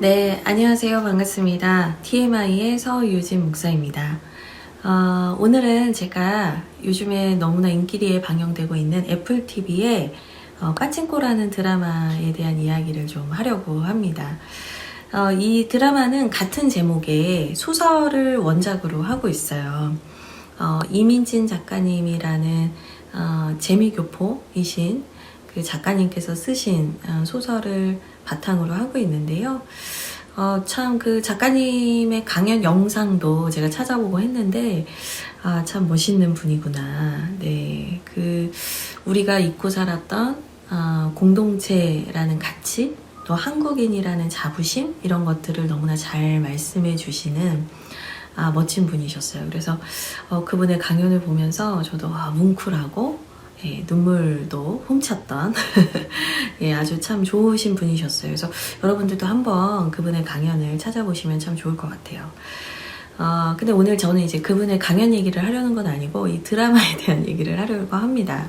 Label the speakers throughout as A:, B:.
A: 네, 안녕하세요. 반갑습니다. TMI의 서유진 목사입니다. 오늘은 제가 요즘에 너무나 인기리에 방영되고 있는 애플TV의 빠찡코라는 드라마에 대한 이야기를 좀 하려고 합니다. 이 드라마는 같은 제목의 소설을 원작으로 하고 있어요. 이민진 작가님이라는 재미교포이신 그 작가님께서 쓰신 소설을 바탕으로 하고 있는데요. 참 그 작가님의 강연 영상도 제가 찾아보고 했는데, 참 멋있는 분이구나. 네. 우리가 잊고 살았던, 공동체라는 가치, 또 한국인이라는 자부심, 이런 것들을 너무나 잘 말씀해 주시는, 멋진 분이셨어요. 그래서, 그분의 강연을 보면서 저도, 뭉클하고, 예, 눈물도 훔쳤던 예, 아주 참 좋으신 분이셨어요. 그래서 여러분들도 한번 그분의 강연을 찾아보시면 참 좋을 것 같아요. 근데 오늘 저는 이제 그분의 강연 얘기를 하려는 건 아니고 이 드라마에 대한 얘기를 하려고 합니다.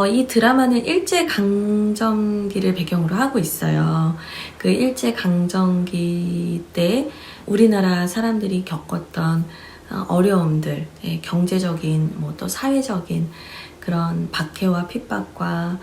A: 이 드라마는 일제강점기를 배경으로 하고 있어요. 그 일제강점기 때 우리나라 사람들이 겪었던 어려움들, 경제적인, 또 사회적인 그런 박해와 핍박과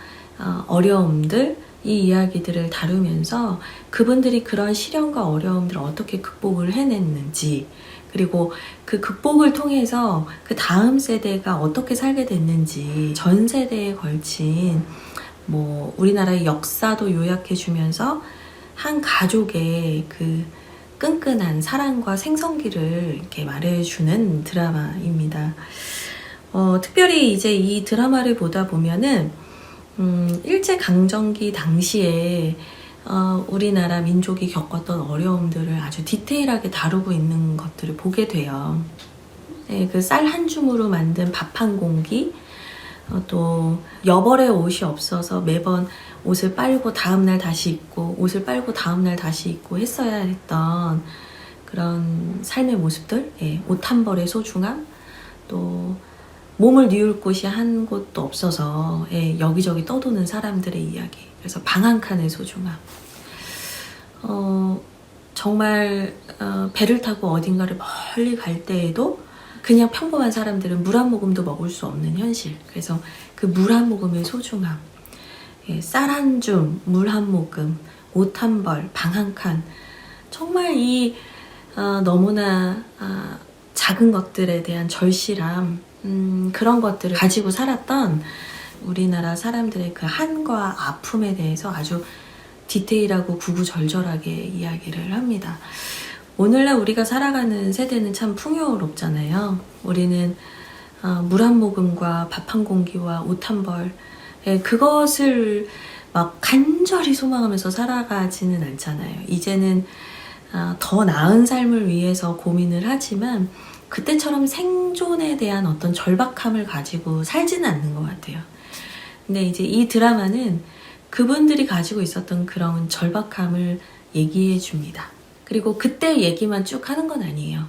A: 어려움들, 이 이야기들을 다루면서 그분들이 그런 시련과 어려움들을 어떻게 극복을 해냈는지, 그리고 그 극복을 통해서 그 다음 세대가 어떻게 살게 됐는지 전 세대에 걸친 우리나라의 역사도 요약해주면서 한 가족의 그 끈끈한 사랑과 생성기를 이렇게 말해주는 드라마입니다. 특별히 이제 이 드라마를 보다 보면은, 일제강점기 당시에, 우리나라 민족이 겪었던 어려움들을 아주 디테일하게 다루고 있는 것들을 보게 돼요. 네, 그 쌀 한 줌으로 만든 밥 한 공기, 또 여벌의 옷이 없어서 매번 옷을 빨고 다음날 다시 입고 옷을 빨고 다음날 다시 입고 했어야 했던 그런 삶의 모습들, 옷 한 벌의 소중함, 또 몸을 뉘울 곳이 한 곳도 없어서 여기저기 떠도는 사람들의 이야기, 그래서 방 한 칸의 소중함, 정말 배를 타고 어딘가를 멀리 갈 때에도 그냥 평범한 사람들은 물 한 모금도 먹을 수 없는 현실, 그래서 그 물 한 모금의 소중함, 쌀 한 줌, 물 한 모금, 옷 한 벌, 방 한 칸, 정말 이 너무나 작은 것들에 대한 절실함, 그런 것들을 가지고 살았던 우리나라 사람들의 그 한과 아픔에 대해서 아주 디테일하고 구구절절하게 이야기를 합니다. 오늘날 우리가 살아가는 세대는 참 풍요롭잖아요. 우리는 물 한 모금과 밥 한 공기와 옷 한 벌, 그것을 막 간절히 소망하면서 살아가지는 않잖아요. 이제는 더 나은 삶을 위해서 고민을 하지만 그때처럼 생존에 대한 어떤 절박함을 가지고 살지는 않는 것 같아요. 근데 이제 이 드라마는 그분들이 가지고 있었던 그런 절박함을 얘기해 줍니다. 그리고 그때 얘기만 쭉 하는 건 아니에요.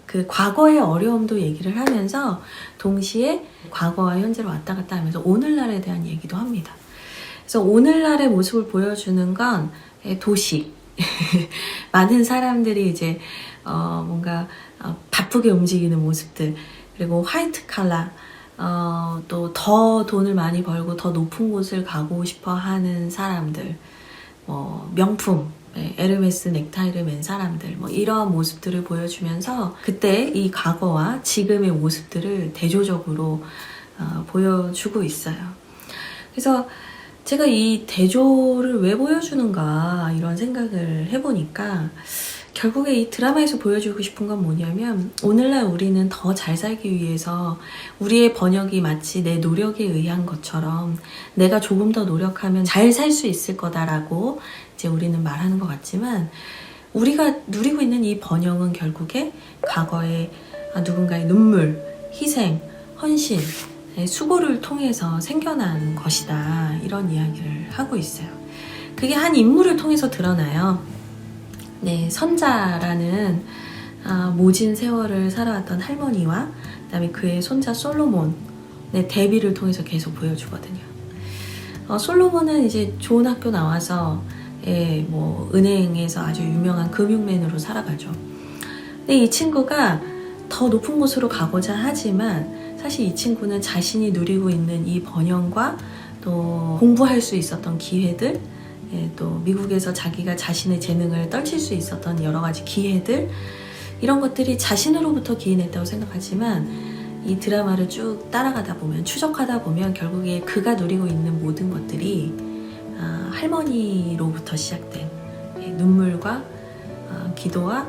A: 그 과거의 어려움도 얘기를 하면서 동시에 과거와 현재를 왔다 갔다 하면서 오늘날에 대한 얘기도 합니다. 그래서 오늘날의 모습을 보여주는 건 도시. 많은 사람들이 이제 뭔가 바쁘게 움직이는 모습들, 그리고 화이트 칼라, 또 더 돈을 많이 벌고 더 높은 곳을 가고 싶어 하는 사람들, 명품, 에르메스 넥타이를 맨 사람들, 이러한 모습들을 보여주면서 그때 이 과거와 지금의 모습들을 대조적으로 보여주고 있어요. 그래서 제가 이 대조를 왜 보여주는가 이런 생각을 해보니까 결국에 이 드라마에서 보여주고 싶은 건 뭐냐면, 오늘날 우리는 더 잘 살기 위해서 우리의 번역이 마치 내 노력에 의한 것처럼 내가 조금 더 노력하면 잘 살 수 있을 거다라고 이제 우리는 말하는 것 같지만, 우리가 누리고 있는 이 번영은 결국에 과거의 누군가의 눈물, 희생, 헌신, 수고를 통해서 생겨난 것이다, 이런 이야기를 하고 있어요. 그게 한 인물을 통해서 드러나요. 네, 선자라는 모진 세월을 살아왔던 할머니와 그다음에 그의 손자 솔로몬, 네, 데뷔를 통해서 계속 보여주거든요. 솔로몬은 이제 좋은 학교 나와서 예, 뭐 은행에서 아주 유명한 금융맨으로 살아가죠. 근데 이 친구가 더 높은 곳으로 가고자 하지만 사실 이 친구는 자신이 누리고 있는 이 번영과 또 공부할 수 있었던 기회들, 예, 또 미국에서 자기가 자신의 재능을 떨칠 수 있었던 여러 가지 기회들, 이런 것들이 자신으로부터 기인했다고 생각하지만 이 드라마를 쭉 따라가다 보면, 추적하다 보면 결국에 그가 누리고 있는 모든 것들이 할머니로부터 시작된 눈물과 기도와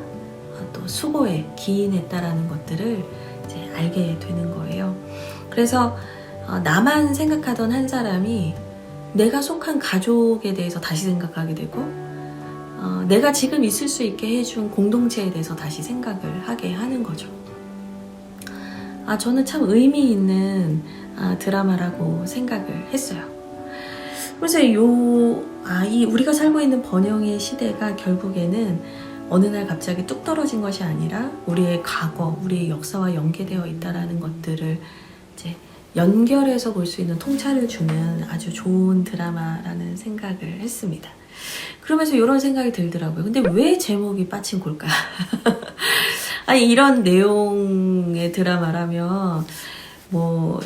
A: 또 수고에 기인했다라는 것들을 이제 알게 되는 거예요. 그래서 나만 생각하던 한 사람이 내가 속한 가족에 대해서 다시 생각하게 되고 내가 지금 있을 수 있게 해준 공동체에 대해서 다시 생각을 하게 하는 거죠. 저는 참 의미 있는 드라마라고 생각을 했어요. 그래서 이 우리가 살고 있는 번영의 시대가 결국에는 어느 날 갑자기 뚝 떨어진 것이 아니라 우리의 과거, 우리의 역사와 연계되어 있다는 것들을 이제 연결해서 볼 수 있는 통찰을 주는 아주 좋은 드라마라는 생각을 했습니다. 그러면서 이런 생각이 들더라고요. 근데 왜 제목이 빠친콜까? 아니, 이런 내용의 드라마라면 뭐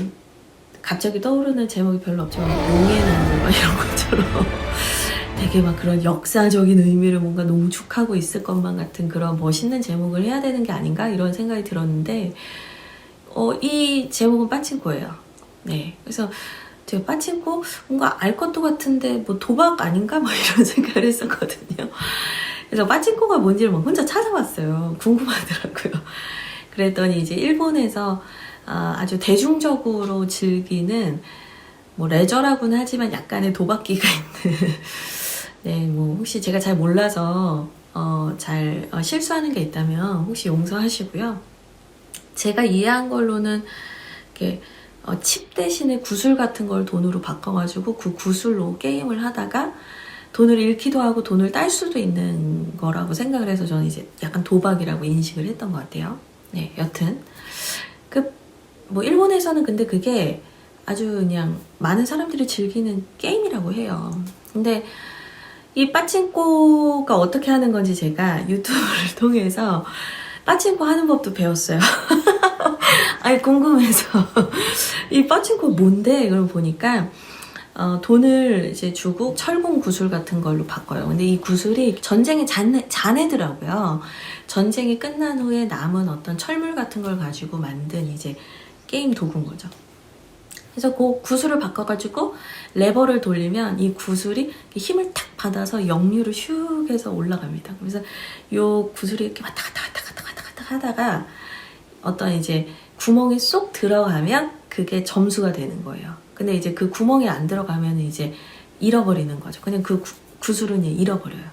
A: 갑자기 떠오르는 제목이 별로 없지만 용의 나무 이런 것처럼 되게 막 그런 역사적인 의미를 뭔가 농축하고 있을 것만 같은 그런 멋있는 제목을 해야 되는 게 아닌가 이런 생각이 들었는데 이 제목은 빠친코예요. 네, 그래서 제가 빠친코 뭔가 알 것도 같은데 뭐 도박 아닌가 막 이런 생각을 했었거든요. 그래서 빠친코가 뭔지를 막 혼자 찾아봤어요. 궁금하더라고요. 그랬더니 이제 일본에서 아주 대중적으로 즐기는 뭐 레저라고는 하지만 약간의 도박기가 있는 네, 뭐 혹시 제가 잘 몰라서 잘 실수하는 게 있다면 혹시 용서하시고요. 제가 이해한 걸로는 이렇게 칩 대신에 구슬 같은 걸 돈으로 바꿔가지고 그 구슬로 게임을 하다가 돈을 잃기도 하고 돈을 딸 수도 있는 거라고 생각을 해서 저는 이제 약간 도박이라고 인식을 했던 것 같아요. 네, 여튼 뭐 일본에서는 근데 그게 아주 그냥 많은 사람들이 즐기는 게임이라고 해요. 근데 이 빠친코가 어떻게 하는 건지 제가 유튜브를 통해서 빠친코 하는 법도 배웠어요. 아니, 궁금해서 이 빠친코 뭔데? 그걸 보니까 돈을 이제 주고 철공 구슬 같은 걸로 바꿔요. 근데 이 구슬이 전쟁의 잔해더라고요. 전쟁이 끝난 후에 남은 어떤 철물 같은 걸 가지고 만든 이제 게임 도구인 거죠. 그래서 그 구슬을 바꿔가지고 레버를 돌리면 이 구슬이 힘을 탁 받아서 역류를 슉 해서 올라갑니다. 그래서 이 구슬이 이렇게 왔다 갔다 하다가 어떤 이제 구멍에 쏙 들어가면 그게 점수가 되는 거예요. 근데 이제 그 구멍에 안 들어가면 이제 잃어버리는 거죠. 그냥 그 구슬은 잃어버려요.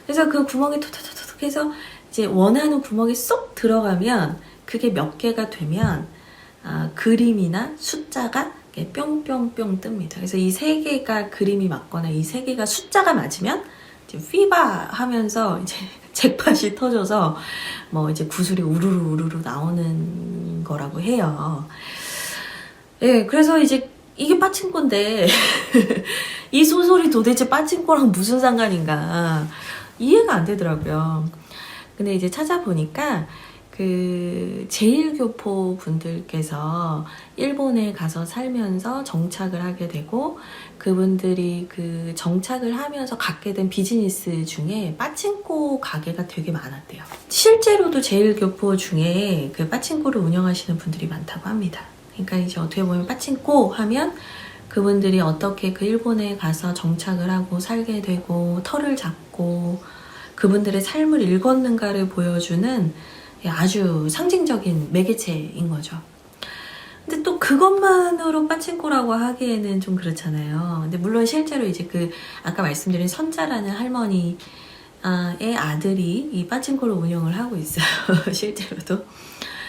A: 그래서 그 구멍에 톡톡톡톡 해서 이제 원하는 구멍에 쏙 들어가면 그게 몇 개가 되면 그림이나 숫자가 뿅뿅뿅 뜹니다. 그래서 이 세 개가 그림이 맞거나 이 세 개가 숫자가 맞으면 이제 휘바 하면서 이제 잭팟이 터져서 뭐 이제 구슬이 우르르 나오는 거라고 해요. 예, 그래서 이제 이게 빠친코인데 이 소설이 도대체 빠친코랑 무슨 상관인가 이해가 안 되더라고요. 근데 이제 찾아보니까 그 제1교포 분들께서 일본에 가서 살면서 정착을 하게 되고 그분들이 그 정착을 하면서 갖게 된 비즈니스 중에 빠친코 가게가 되게 많았대요. 실제로도 제1교포 중에 그 빠친코를 운영하시는 분들이 많다고 합니다. 그러니까 이제 어떻게 보면 빠친코 하면 그분들이 어떻게 그 일본에 가서 정착을 하고 살게 되고 터를 잡고 그분들의 삶을 읽었는가를 보여주는 아주 상징적인 매개체인 거죠. 근데 또 그것만으로 빠친코라고 하기에는 좀 그렇잖아요. 근데 물론 실제로 이제 그 아까 말씀드린 선자라는 할머니의 아들이 이 빠친코를 운영을 하고 있어요. 실제로도.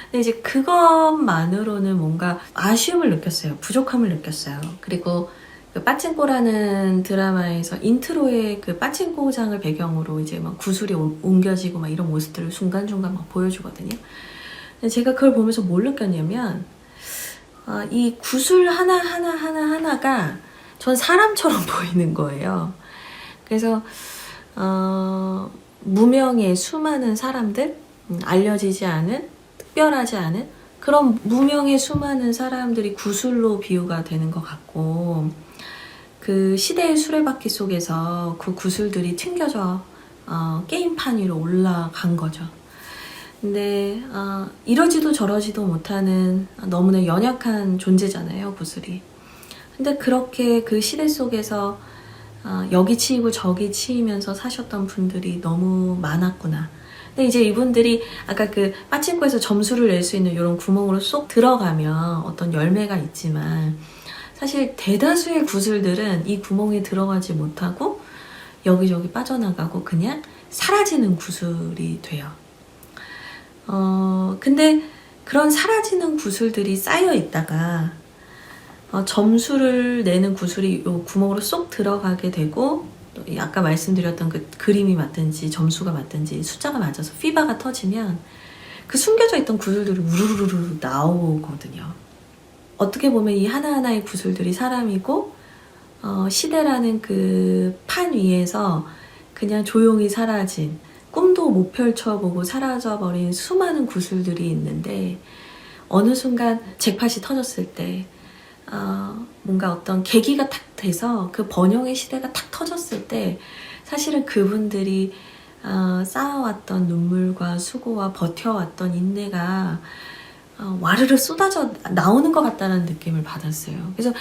A: 근데 이제 그것만으로는 뭔가 아쉬움을 느꼈어요. 부족함을 느꼈어요. 그리고 그 빠친코라는 드라마에서 인트로에 그 빠친코장을 배경으로 이제 막 구슬이 옮겨지고 막 이런 모습들을 중간중간 막 보여주거든요. 근데 제가 그걸 보면서 뭘 느꼈냐면 이 구슬 하나가 전 사람처럼 보이는 거예요. 그래서 무명의 수많은 사람들, 알려지지 않은, 특별하지 않은 그런 무명의 수많은 사람들이 구슬로 비유가 되는 것 같고, 그 시대의 수레바퀴 속에서 그 구슬들이 튕겨져 게임판 위로 올라간 거죠. 근데 이러지도 저러지도 못하는 너무나 연약한 존재잖아요, 구슬이. 근데 그렇게 그 시대 속에서 여기 치이고 저기 치이면서 사셨던 분들이 너무 많았구나. 근데 이제 이분들이 아까 그 빠친코에서 점수를 낼 수 있는 이런 구멍으로 쏙 들어가면 어떤 열매가 있지만, 사실 대다수의 구슬들은 이 구멍에 들어가지 못하고 여기저기 빠져나가고 그냥 사라지는 구슬이 돼요. 근데 그런 사라지는 구슬들이 쌓여 있다가 점수를 내는 구슬이 이 구멍으로 쏙 들어가게 되고, 또 아까 말씀드렸던 그 그림이 맞든지 점수가 맞든지 숫자가 맞아서 피바가 터지면 그 숨겨져 있던 구슬들이 우르르르 나오거든요. 어떻게 보면 이 하나하나의 구슬들이 사람이고, 시대라는 그 판 위에서 그냥 조용히 사라진, 꿈도 못 펼쳐보고 사라져버린 수많은 구슬들이 있는데, 어느 순간 잭팟이 터졌을 때 뭔가 어떤 계기가 탁 돼서 그 번영의 시대가 탁 터졌을 때, 사실은 그분들이 쌓아왔던 눈물과 수고와 버텨왔던 인내가 와르르 쏟아져 나오는 것 같다는 느낌을 받았어요. 그래서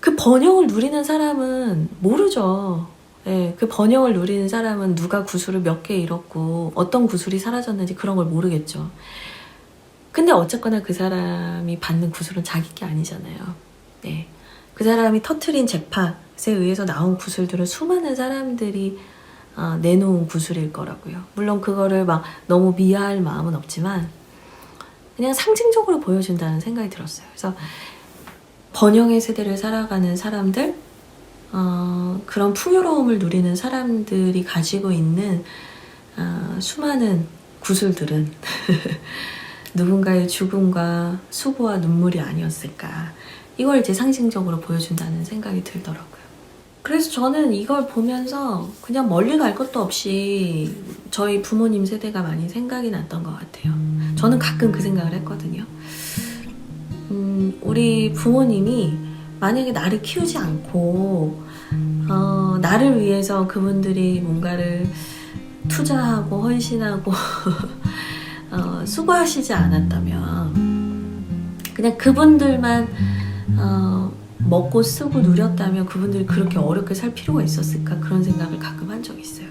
A: 그 번영을 누리는 사람은 모르죠. 네, 그 번영을 누리는 사람은 누가 구슬을 몇 개 잃었고 어떤 구슬이 사라졌는지 그런 걸 모르겠죠. 근데 어쨌거나 그 사람이 받는 구슬은 자기 게 아니잖아요. 네, 그 사람이 터트린 잭팟에 의해서 나온 구슬들은 수많은 사람들이 내놓은 구슬일 거라고요. 물론 그거를 막 너무 미화할 마음은 없지만 그냥 상징적으로 보여준다는 생각이 들었어요. 그래서 번영의 세대를 살아가는 사람들, 그런 풍요로움을 누리는 사람들이 가지고 있는 수많은 구슬들은 누군가의 죽음과 수고와 눈물이 아니었을까, 이걸 이제 상징적으로 보여준다는 생각이 들더라고요. 그래서 저는 이걸 보면서 그냥 멀리 갈 것도 없이 저희 부모님 세대가 많이 생각이 났던 것 같아요. 저는 가끔 그 생각을 했거든요. 우리 부모님이 만약에 나를 키우지 않고 나를 위해서 그분들이 뭔가를 투자하고 헌신하고 수고하시지 않았다면, 그냥 그분들만 먹고 쓰고 누렸다면 그분들이 그렇게 어렵게 살 필요가 있었을까, 그런 생각을 가끔 한 적이 있어요.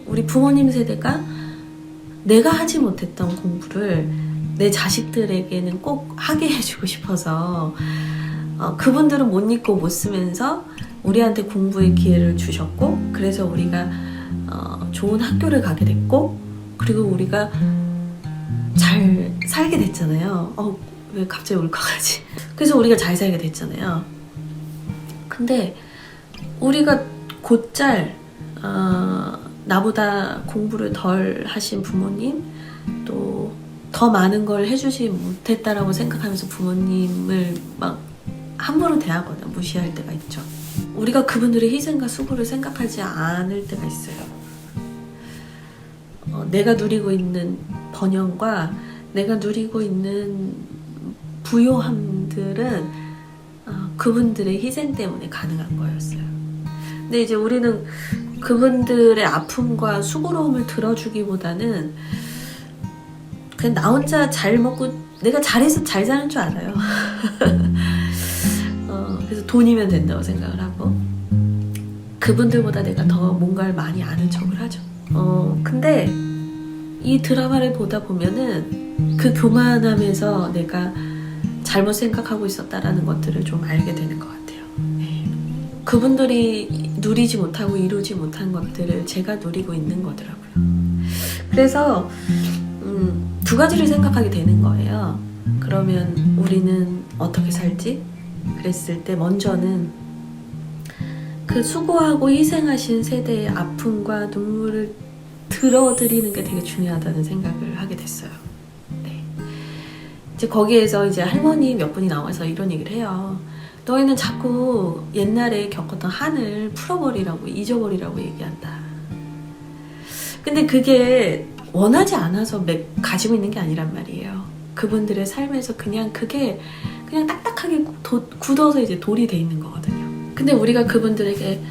A: 우리 부모님 세대가 내가 하지 못했던 공부를 내 자식들에게는 꼭 하게 해주고 싶어서 그분들은 못 읽고 못 쓰면서 우리한테 공부의 기회를 주셨고, 그래서 우리가 좋은 학교를 가게 됐고, 그리고 우리가 잘 살게 됐잖아요. 왜 갑자기 울컥하지? 그래서 우리가 잘 살게 됐잖아요. 근데 우리가 곧잘 나보다 공부를 덜 하신 부모님, 또 더 많은 걸 해주지 못했다라고 생각하면서 부모님을 막 함부로 대하거나 무시할 때가 있죠. 우리가 그분들의 희생과 수고를 생각하지 않을 때가 있어요. 내가 누리고 있는 번영과 내가 누리고 있는 부요함들은 그분들의 희생 때문에 가능한 거였어요. 근데 이제 우리는 그분들의 아픔과 수고로움을 들어주기보다는 그냥 나 혼자 잘 먹고 내가 잘해서 잘 사는 줄 알아요. 그래서 돈이면 된다고 생각을 하고, 그분들보다 내가 더 뭔가를 많이 아는 척을 하죠. 근데 이 드라마를 보다 보면은 그 교만함에서 내가 잘못 생각하고 있었다라는 것들을 좀 알게 되는 것 같아요. 네. 그분들이 누리지 못하고 이루지 못한 것들을 제가 누리고 있는 거더라고요. 그래서 두 가지를 생각하게 되는 거예요. 그러면 우리는 어떻게 살지? 그랬을 때 먼저는 그 수고하고 희생하신 세대의 아픔과 눈물을 들어드리는 게 되게 중요하다는 생각을 하게 됐어요. 네. 이제 거기에서 이제 할머니 몇 분이 나와서 이런 얘기를 해요. 너희는 자꾸 옛날에 겪었던 한을 풀어버리라고, 잊어버리라고 얘기한다. 근데 그게 원하지 않아서 가지고 있는 게 아니란 말이에요. 그분들의 삶에서 그냥 그게 그냥 딱딱하게 굳어서 이제 돌이 돼 있는 거거든요. 근데 우리가 그분들에게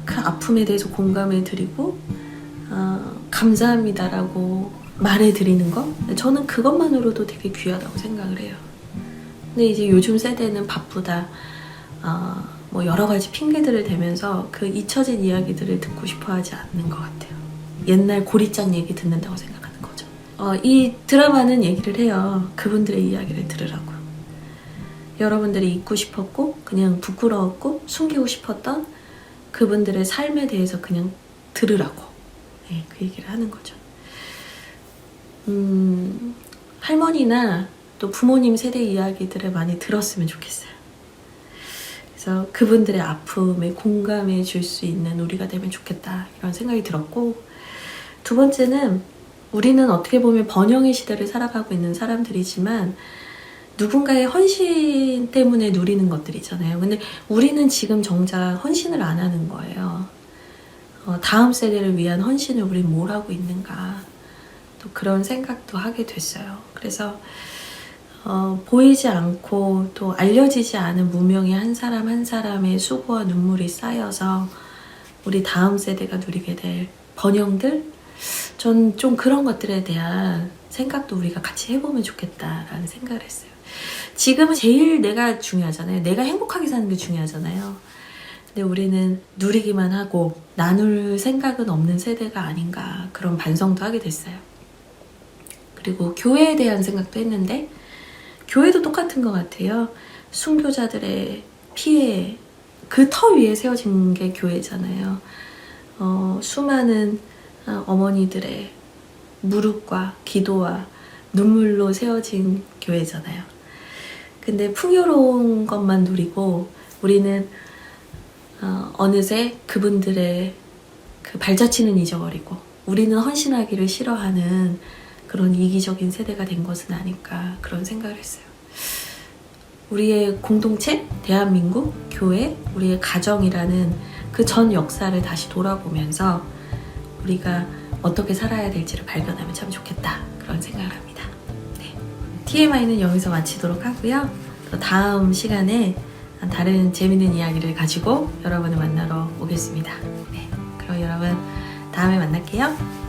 A: 그 아픔에 대해서 공감해 드리고 감사합니다라고 말해 드리는 거, 저는 그것만으로도 되게 귀하다고 생각을 해요. 근데 이제 요즘 세대는 바쁘다, 뭐 여러 가지 핑계들을 대면서 그 잊혀진 이야기들을 듣고 싶어 하지 않는 것 같아요. 옛날 고리장 얘기 듣는다고 생각하는 거죠. 이 드라마는 얘기를 해요. 그분들의 이야기를 들으라고. 여러분들이 잊고 싶었고 그냥 부끄러웠고 숨기고 싶었던 그분들의 삶에 대해서 그냥 들으라고, 네, 그 얘기를 하는 거죠. 할머니나 또 부모님 세대 이야기들을 많이 들었으면 좋겠어요. 그래서 그분들의 아픔에 공감해 줄 수 있는 우리가 되면 좋겠다, 이런 생각이 들었고, 두 번째는 우리는 어떻게 보면 번영의 시대를 살아가고 있는 사람들이지만 누군가의 헌신 때문에 누리는 것들이잖아요. 근데 우리는 지금 정작 헌신을 안 하는 거예요. 다음 세대를 위한 헌신을 우리 뭘 하고 있는가, 또 그런 생각도 하게 됐어요. 그래서 보이지 않고 또 알려지지 않은 무명의 한 사람 한 사람의 수고와 눈물이 쌓여서 우리 다음 세대가 누리게 될 번영들, 전 좀 그런 것들에 대한 생각도 우리가 같이 해보면 좋겠다라는 생각을 했어요. 지금은 제일 내가 중요하잖아요. 내가 행복하게 사는 게 중요하잖아요. 근데 우리는 누리기만 하고 나눌 생각은 없는 세대가 아닌가, 그런 반성도 하게 됐어요. 그리고 교회에 대한 생각도 했는데, 교회도 똑같은 것 같아요. 순교자들의 피해, 그 터 위에 세워진 게 교회잖아요. 수많은 어머니들의 무릎과 기도와 눈물로 세워진 교회잖아요. 근데 풍요로운 것만 누리고 우리는 어느새 그분들의 그 발자취는 잊어버리고 우리는 헌신하기를 싫어하는 그런 이기적인 세대가 된 것은 아닐까, 그런 생각을 했어요. 우리의 공동체, 대한민국, 교회, 우리의 가정이라는 그 전 역사를 다시 돌아보면서 우리가 어떻게 살아야 될지를 발견하면 참 좋겠다, 그런 생각을 합니다. 네. TMI는 여기서 마치도록 하고요. 또 다음 시간에 다른 재밌는 이야기를 가지고 여러분을 만나러 오겠습니다. 네. 그럼 여러분 다음에 만날게요.